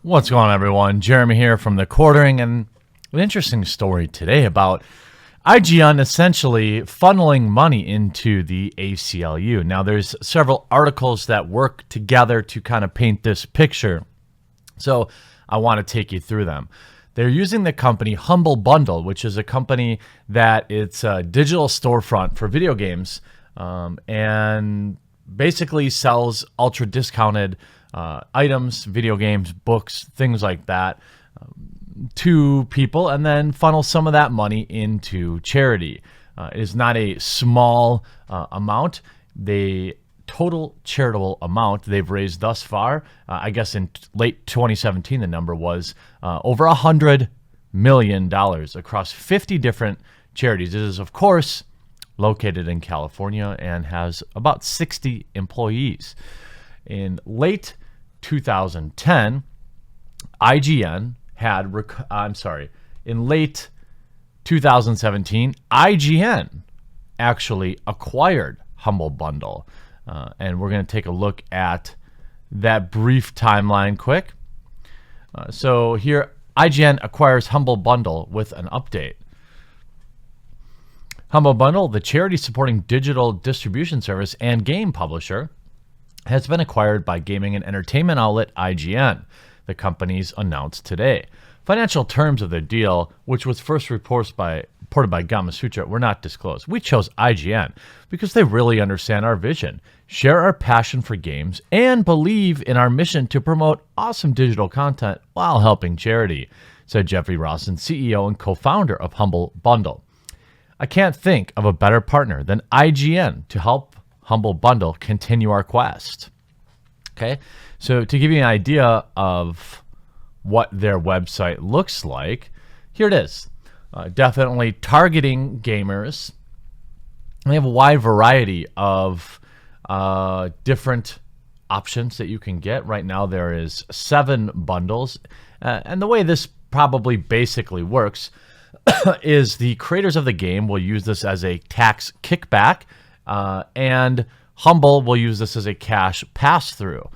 What's going on, everyone? Jeremy here from The Quartering, and an interesting story today about IGN essentially funneling money into the ACLU. Now, there's several articles that work together to kind of paint this picture, so I want to take you through them. They're using the company Humble Bundle, which is a company that it's a digital storefront for video games, and basically sells ultra discounted items, video games, books, things like that to people, and then funnel some of that money into charity. It is not a small amount. The total charitable amount they've raised thus far, I guess in late 2017, the number was over $100 million across 50 different charities. It is, of course, located in California and has about 60 employees. In late 2010, IGN had, in late 2017, IGN actually acquired Humble Bundle. And we're going to take a look at that brief timeline quick. So here, IGN acquires Humble Bundle with an update. Humble Bundle, the charity supporting digital distribution service and game publisher, has been acquired by gaming and entertainment outlet IGN, the companies announced today. Financial terms of the deal, which was first reported by Gamasutra, were not disclosed. We chose IGN because they really understand our vision, share our passion for games, and believe in our mission to promote awesome digital content while helping charity, said Jeffrey Rawson, CEO and co-founder of Humble Bundle. I can't think of a better partner than IGN to help Humble Bundle continue our quest. Okay, so to give you an idea of what their website looks like, here it is. Definitely targeting gamers. They have a wide variety of different options that you can get. Right now there is 7 bundles. And the way this probably basically works is the creators of the game will use this as a tax kickback, and Humble will use this as a cash pass-through.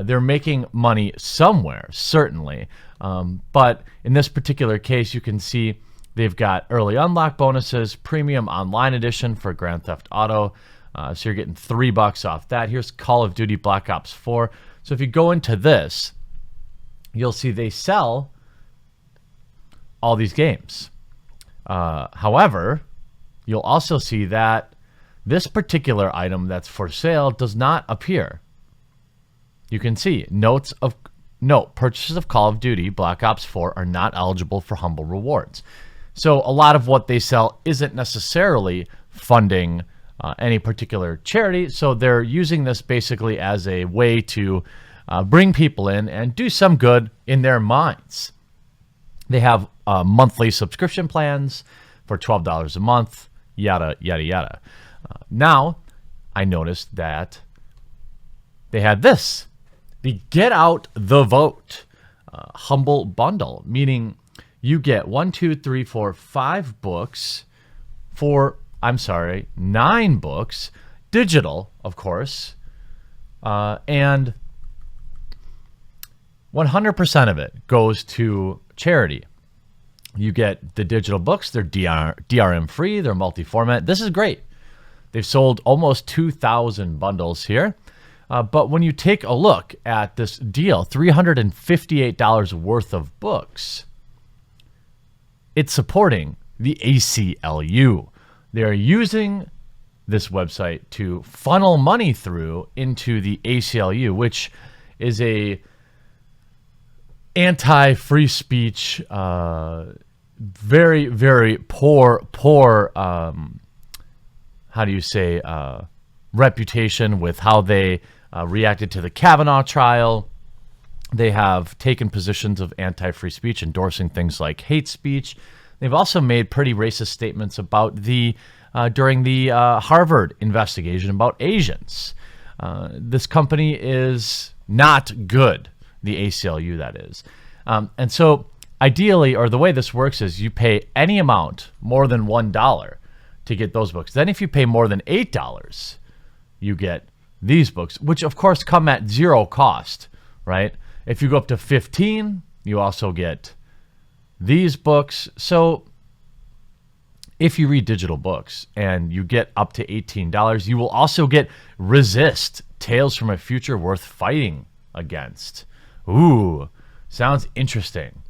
They're making money somewhere, certainly. But in this particular case, you can see they've got early unlock bonuses, premium online edition for Grand Theft Auto. So you're getting $3 off that. Here's Call of Duty Black Ops 4. So if you go into this, you'll see they sell all these games. However, you'll also see that this particular item that's for sale does not appear. You can see note, purchases of Call of Duty Black Ops 4 are not eligible for Humble rewards. So a lot of what they sell isn't necessarily funding any particular charity. So they're using this basically as a way to bring people in and do some good in their minds. They have monthly subscription plans for $12 a month, yada, yada, yada. Now, I noticed that they had this, the Get Out the Vote Humble Bundle, meaning you get 5 books for, 9 books, digital, of course, and 100% of it goes to charity. You get the digital books, they're DRM free, they're multi-format. This is great. They've sold almost 2,000 bundles here. But when you take a look at this deal, $358 worth of books, it's supporting the ACLU. They're using this website to funnel money through into the ACLU, which is a anti-free speech, very, very poor, reputation with how they reacted to the Kavanaugh trial. They have taken positions of anti-free speech, endorsing things like hate speech. They've also made pretty racist statements about during the Harvard investigation about Asians. This company is not good, the ACLU, that is. And so ideally, or the way this works is you pay any amount more than $1 to get those books. Then if you pay more than $8, you get these books, which of course come at zero cost, right? If you go up to 15, you also get these books. So if you read digital books and you get up to $18, you will also get Resist, Tales from a Future Worth Fighting Against. Ooh, sounds interesting.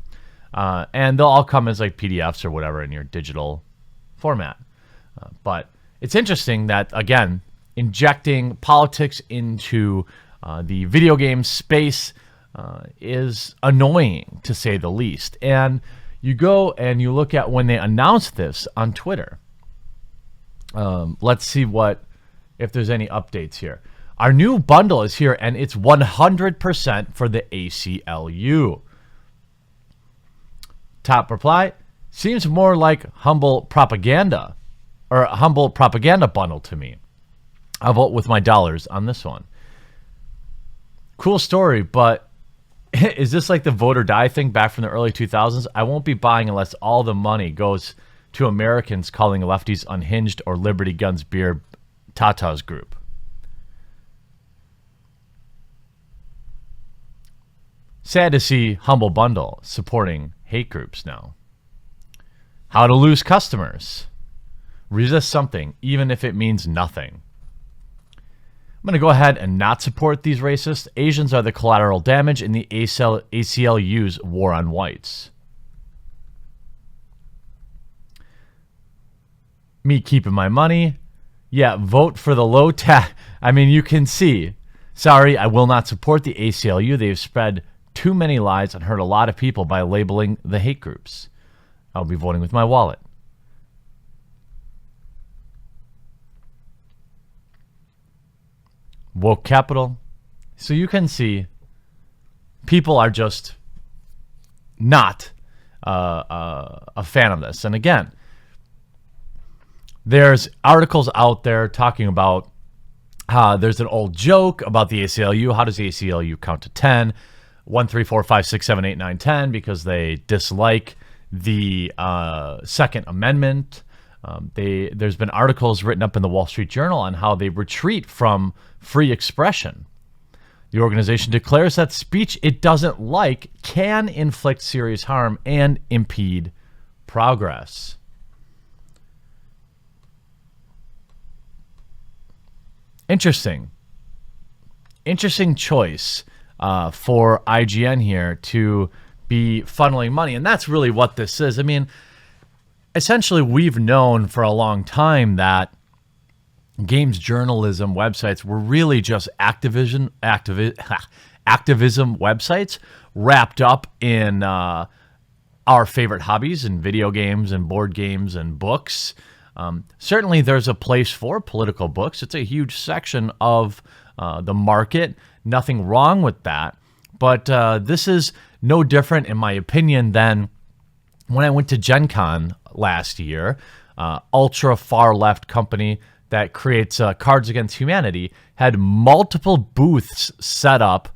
And they'll all come as like PDFs or whatever in your digital format. But it's interesting that, again, injecting politics into the video game space is annoying, to say the least. And you go and you look at when they announced this on Twitter. Let's see if there's any updates here. Our new bundle is here, and it's 100% for the ACLU. Top reply, seems more like humble propaganda, or a humble propaganda bundle to me. I'll vote with my dollars on this one. Cool story, but is this like the vote or die thing back from the early 2000s? I won't be buying unless all the money goes to Americans calling lefties unhinged or Liberty Guns Beer Tatas group. Sad to see Humble Bundle supporting hate groups now. How to lose customers. Resist something, even if it means nothing. I'm going to go ahead and not support these racists. Asians are the collateral damage in the ACLU's war on whites. Me keeping my money. Yeah, vote for the low tax. I mean, you can see. Sorry, I will not support the ACLU. They've spread too many lies and hurt a lot of people by labeling the hate groups. I'll be voting with my wallet. Woke capital. So you can see people are just not a fan of this. And again, there's articles out there talking about there's an old joke about the ACLU. How does the ACLU count to 10? 1, 3, 4, 5, 6, 7, 8, 9, 10 because they dislike the Second Amendment. There's been articles written up in the Wall Street Journal on how they retreat from free expression. The organization declares that speech it doesn't like can inflict serious harm and impede progress. Interesting choice for IGN here to be funneling money. And that's really what this is. I mean, essentially, we've known for a long time that games journalism websites were really just activism websites wrapped up in our favorite hobbies and video games and board games and books. Certainly, there's a place for political books. It's a huge section of the market. Nothing wrong with that. But this is no different, in my opinion, than when I went to Gen Con last year. Ultra far left company that creates Cards Against Humanity had multiple booths set up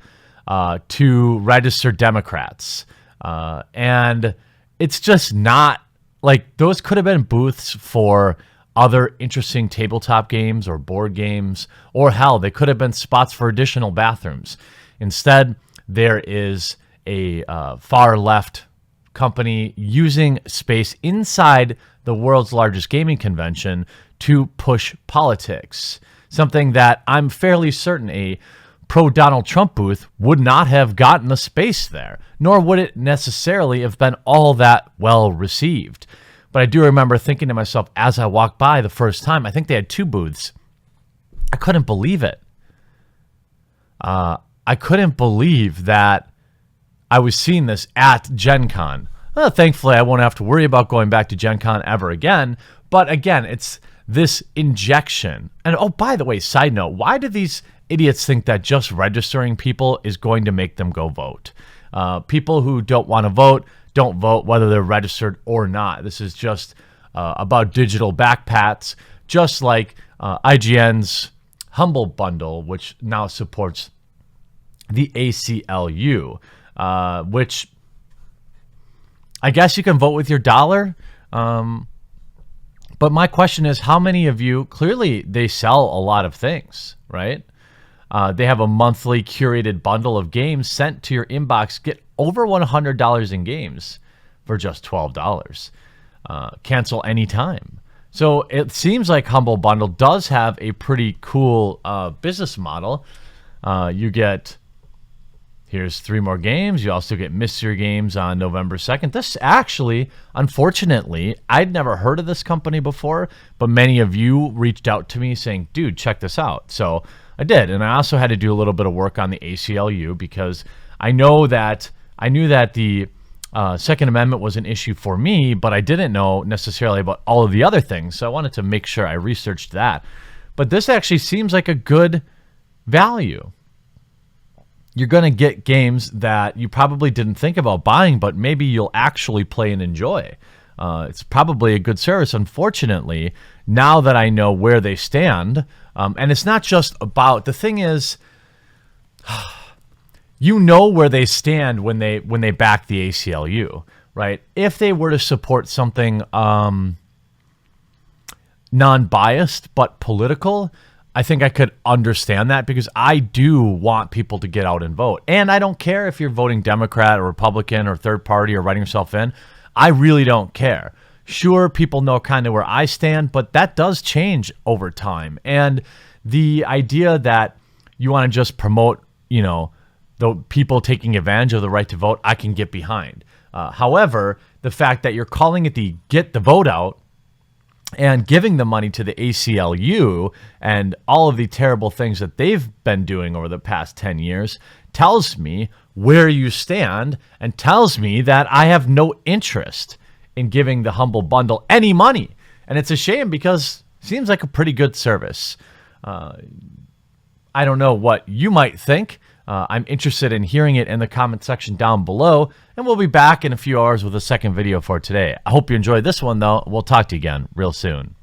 to register Democrats. And it's just not like those could have been booths for other interesting tabletop games or board games, or hell, they could have been spots for additional bathrooms. Instead, there is a far left company using space inside the world's largest gaming convention to push politics. Something that I'm fairly certain a pro-Donald Trump booth would not have gotten a space there, nor would it necessarily have been all that well received. But I do remember thinking to myself as I walked by the first time, I think they had 2 booths. I couldn't believe it. I couldn't believe that I was seeing this at Gen Con. Thankfully, I won't have to worry about going back to Gen Con ever again. But again, it's this injection. And oh, by the way, side note, why do these idiots think that just registering people is going to make them go vote? People who don't want to vote don't vote whether they're registered or not. This is just about digital backpats, just like IGN's Humble Bundle, which now supports the ACLU, which I guess you can vote with your dollar. But my question is, how many of you, clearly they sell a lot of things, right? They have a monthly curated bundle of games sent to your inbox. Get over $100 in games for just $12. Cancel anytime. So it seems like Humble Bundle does have a pretty cool business model. You get, here's 3 more games. You also get mystery games on November 2nd. This actually, unfortunately, I'd never heard of this company before, but many of you reached out to me saying, dude, check this out. So I did. And I also had to do a little bit of work on the ACLU because I knew that the Second Amendment was an issue for me, but I didn't know necessarily about all of the other things. So I wanted to make sure I researched that. But this actually seems like a good value. You're going to get games that you probably didn't think about buying, but maybe you'll actually play and enjoy. It's probably a good service. Unfortunately, now that I know where they stand, and it's not just about, the thing is, you know where they stand when they back the ACLU, right? If they were to support something non-biased but political, I think I could understand that because I do want people to get out and vote. And I don't care if you're voting Democrat or Republican or third party or writing yourself in. I really don't care. Sure, people know kind of where I stand, but that does change over time. And the idea that you want to just promote, the people taking advantage of the right to vote, I can get behind. However, the fact that you're calling it the Get the Vote Out and giving the money to the ACLU and all of the terrible things that they've been doing over the past 10 years tells me where you stand and tells me that I have no interest in giving the Humble Bundle any money. And it's a shame because it seems like a pretty good service. I don't know what you might think. I'm interested in hearing it in the comment section down below, and we'll be back in a few hours with a second video for today. I hope you enjoyed this one, though. We'll talk to you again real soon.